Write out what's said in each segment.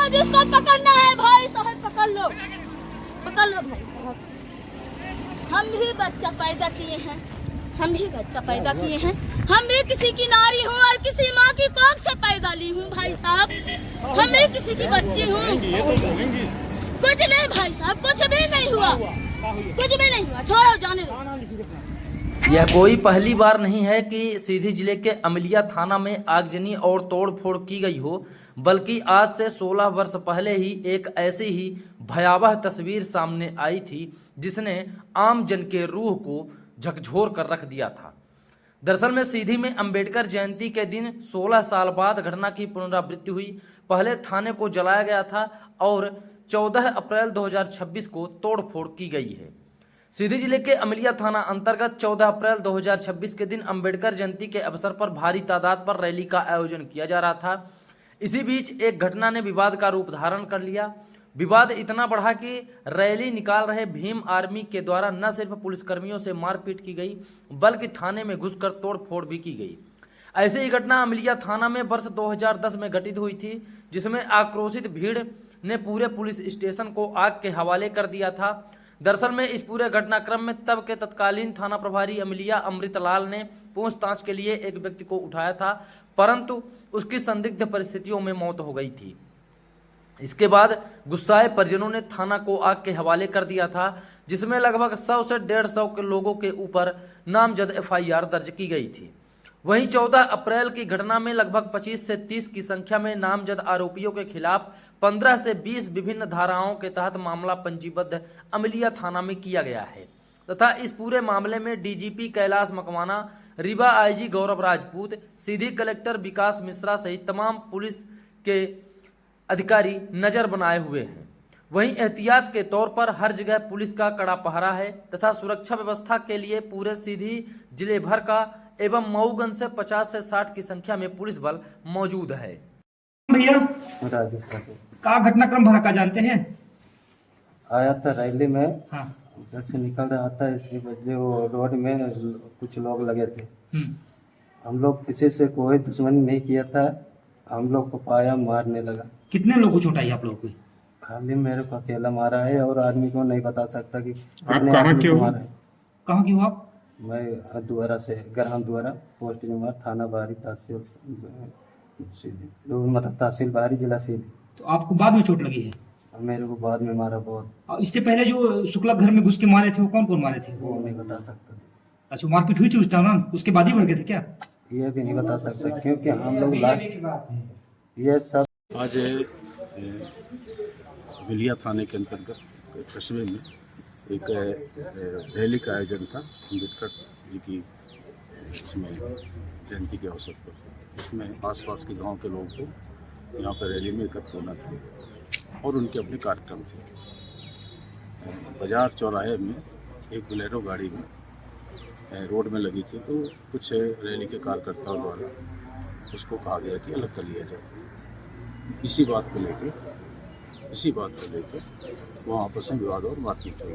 जिसको पकड़ना है भाई साहब पकड़ लो भाई साहब। हम भी बच्चा पैदा किए हैं, हम भी किसी की नारी हूँ और किसी माँ की कोख से पैदा ली हूँ भाई साहब। हम भी किसी की बच्ची हूँ। कुछ नहीं भाई साहब, कुछ भी नहीं हुआ, छोड़ो जाने दो। यह कोई पहली बार नहीं है कि सीधी जिले के अमलिया थाना में आगजनी और तोड़फोड़ की गई हो, बल्कि आज से 16 वर्ष पहले ही एक ऐसी ही भयावह तस्वीर सामने आई थी जिसने आम जन के रूह को झकझोर कर रख दिया था। दरअसल में सीधी में अंबेडकर जयंती के दिन 16 साल बाद घटना की पुनरावृत्ति हुई। पहले थाने को जलाया गया था और 14 अप्रैल 2026 को तोड़फोड़ की गई है। सीधी जिले के अमलिया थाना अंतर्गत 14 अप्रैल 2026 के दिन अंबेडकर जयंती के अवसर पर भारी तादाद पर रैली का आयोजन किया जा रहा था। इसी बीच एक घटना ने विवाद का रूप धारण कर लिया। विवाद इतना बढ़ा कि रैली निकाल रहे भीम आर्मी के द्वारा न सिर्फ पुलिसकर्मियों से मारपीट की गई बल्कि थाने में घुसकर तोड़फोड़ भी की गई। ऐसी ही घटना अमलिया थाना में वर्ष 2010 में घटित हुई थी, जिसमें आक्रोशित भीड़ ने पूरे पुलिस स्टेशन को आग के हवाले कर दिया था। दरअसल में इस पूरे घटनाक्रम में तब के तत्कालीन थाना प्रभारी अमलिया अमृतलाल ने पूछताछ के लिए एक व्यक्ति को उठाया था, परंतु उसकी संदिग्ध परिस्थितियों में मौत हो गई थी। इसके बाद गुस्साए परिजनों ने थाना को आग के हवाले कर दिया था, जिसमें लगभग 100 से 150 के लोगों के ऊपर नामजद FIR दर्ज की गई थी। वहीं 14 अप्रैल की घटना में लगभग 25 से 30 की संख्या में नामजद आरोपियों के खिलाफ 15 से 20 विभिन्न धाराओं के तहत मामला पंजीबद्ध अमलिया थाना में किया गया है तथा इस पूरे मामले में DGP कैलाश मकवाना, रीवा IG गौरव राजपूत, सीधी कलेक्टर विकास मिश्रा सहित तमाम पुलिस के अधिकारी नजर बनाए हुए हैं। वहीं एहतियात के तौर पर हर जगह पुलिस का कड़ा पहरा है तथा सुरक्षा व्यवस्था के लिए पूरे सीधी जिले भर का एवं मऊगंज से 50 से 60 की संख्या में पुलिस बल मौजूद है। भैया राजस्थान का घटनाक्रम भरा का जानते हैं? आया था रैली में, हाँ। उधर से निकल रहा था, इसकी वजह वो रोड में कुछ लोग लगे थे। हम लोग किसी से कोई दुश्मनी नहीं किया था, हम लोग को पाया मारने लगा। कितने लोगों को चोट आई आप लोगों को? खाली मेरे को अकेला मारा है और आदमी को नहीं बता सकता कि आप कहाँ के हो? मारा है। कहाँ की हो आप? मैं द्वारा से, ग्राम द्वारा, पोस्ट नंबर, थाना बाहरी, तहसील सीधी, मतलब तहसील बाहरी, जिला सीधी। तो आपको बाद में चोट लगी है? मेरे को बाद में मारा बहुत। और इससे पहले जो शुक्ला घर में घुस के मारे थे वो कौन कौन मारे थे? वो नहीं बता सकता। अच्छा, मारपीट हुई थी उस दौरान, उसके बाद ही बढ़ गए थे क्या? ये भी नहीं बता सकता क्योंकि हम लोग ये सब आज अमलिया थाने के अंतर्गत कस्बे में एक रैली का आयोजन था अम्बेडकर जी की इसमें जयंती के अवसर पर। इसमें आसपास के गांव के लोगों को यहाँ पर रैली में एकत्र होना था और उनके अपने कार्यक्रम थे। बाजार चौराहे में एक बोलेरो गाड़ी में रोड में लगी थी, तो कुछ रैली के कार्यकर्ताओं द्वारा उसको कहा गया कि अलग कर लिया जाए। इसी बात को लेकर वहाँ आपस में विवाद और मारपीट हुई।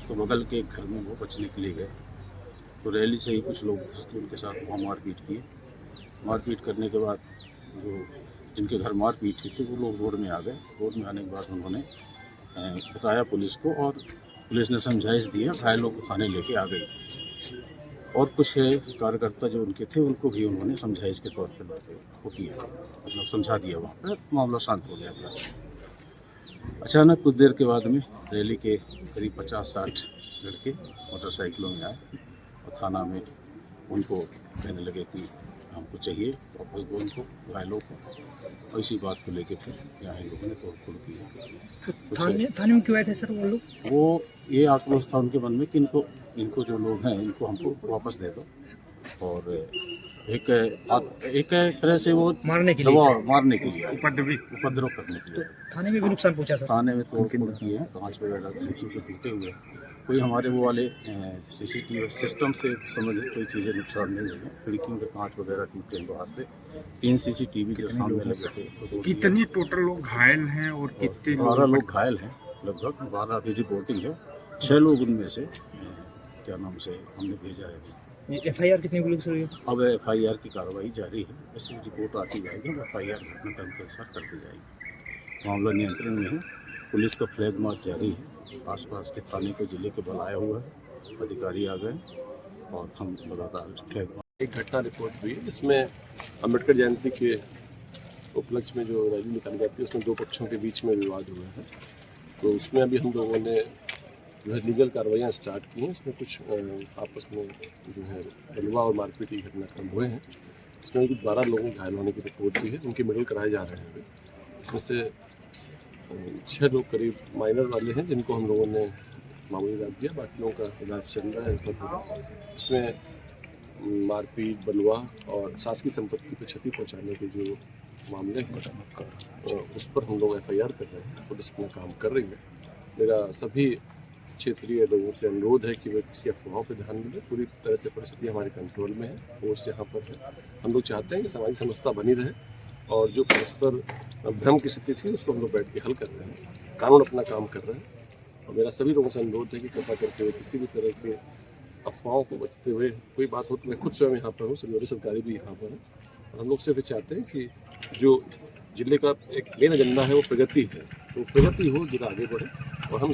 तो बगल के एक घर में वो बचने के लिए गए, तो रैली से ही कुछ लोग उनके साथ वहाँ मारपीट किए। मारपीट करने के बाद जो जिनके घर मारपीट थी तो वो लोग रोड में आ गए। रोड में आने के बाद उन्होंने बताया पुलिस को और पुलिस ने समझाइश दिया, घायलों को थाने लेके आ गई। और कुछ कार्यकर्ता जो उनके थे उनको भी उन्होंने समझाइश के तौर पर वो किया, मतलब समझा दिया। वहाँ पर मामला शांत हो गया था। अचानक कुछ देर के बाद में रैली के करीब 50-60 लड़के मोटरसाइकिलों में आए और थाना में उनको कहने लगे कि हमको चाहिए वापस दो उनको, घायलों को। और इसी बात को लेकर फिर यहाँ इन लोगों ने तोड़फोड़ की। थाने में क्यों आए थे सर वो लोग? वो ये आक्रोश था उनके मन में कि इनको जो लोग हैं इनको हमको वापस दे दो, और एक तरह से वो मारने के लिए उपद्रव करने के लिए। थाने में भी नुकसान पहुंचा सर? थाने में तोड़फोड़ किए हैं, कांच वगैरह खिड़की के टूटे हुए। कोई हमारे वो वाले CCTV सिस्टम से संबंधित कोई चीज़ें नुकसान नहीं हुई है। खिड़कियों के कांच वगैरह टूटे हैं बाहर से। 3 CCTV जो सामने लगे थे। कितनी टोटल लोग घायल हैं और कितने 12 लोग घायल हैं, लगभग 12 अभी रिपोर्टिंग है। 6 लोग उनमें से क्या नाम से हमने भेजा है। ये FIR कितने लोग से हुई है? अब FIR की कार्रवाई जारी है। ऐसी रिपोर्ट आती जाएगी, FIR घटनाक्रम के अनुसार कर दी जाएगी। मामला नियंत्रण में है। पुलिस का फ्लैग मार्च जारी है। आसपास के थाने को जिले के बल आया हुआ है, अधिकारी आ गए और हम लगातार फ्लैग मार्च। एक घटना रिपोर्ट हुई है जिसमें अम्बेडकर जयंती के उपलक्ष्य में जो रैली निकाली जाती है उसमें दो पक्षों के बीच में विवाद हुआ है। तो उसमें अभी हम लोगों ने जो है लीगल कार्रवाइयाँ स्टार्ट की हैं। इसमें कुछ आपस में जो है बलवा और मारपीट की घटनाक्रम हुए हैं। इसमें कुछ 12 लोगों घायल होने की रिपोर्ट भी है, उनके मेडिकल कराए जा रहे हैं। इसमें से 6 लोग करीब माइनर वाले हैं जिनको हम लोगों ने मामूली इलाज दिया, बाकी लोगों का इलाज चल रहा है। इसमें मारपीट, बलवा और शासकीय संपत्ति पर क्षति पहुंचाने के जो मामले हैं उस पर हम लोग FIR कर रहे हैं। पुलिस अपना काम कर रही है। मेरा सभी क्षेत्रीय लोगों से अनुरोध है कि वे किसी अफवाहों पर ध्यान दें। पूरी तरह से परिस्थिति हमारे कंट्रोल में है, फोर्स यहाँ पर है। हम लोग चाहते हैं कि सामाजिक समझता बनी रहे और जो परस्पर भ्रम की स्थिति थी उसको हम लोग बैठ के हल कर रहे हैं। कानून अपना काम कर रहे हैं और मेरा सभी लोगों से अनुरोध है कि कृपा करके हुए किसी भी तरह के अफवाहों को बचते हुए कोई बात हो तो मैं खुद स्वयं यहाँ पर हूँ, सभी सरकारी भी यहाँ पर है। और हम लोग सिर्फ चाहते हैं कि जो जिले का एक मेन एजेंडा है वो प्रगति है, तो प्रगति हो, जिला आगे बढ़े।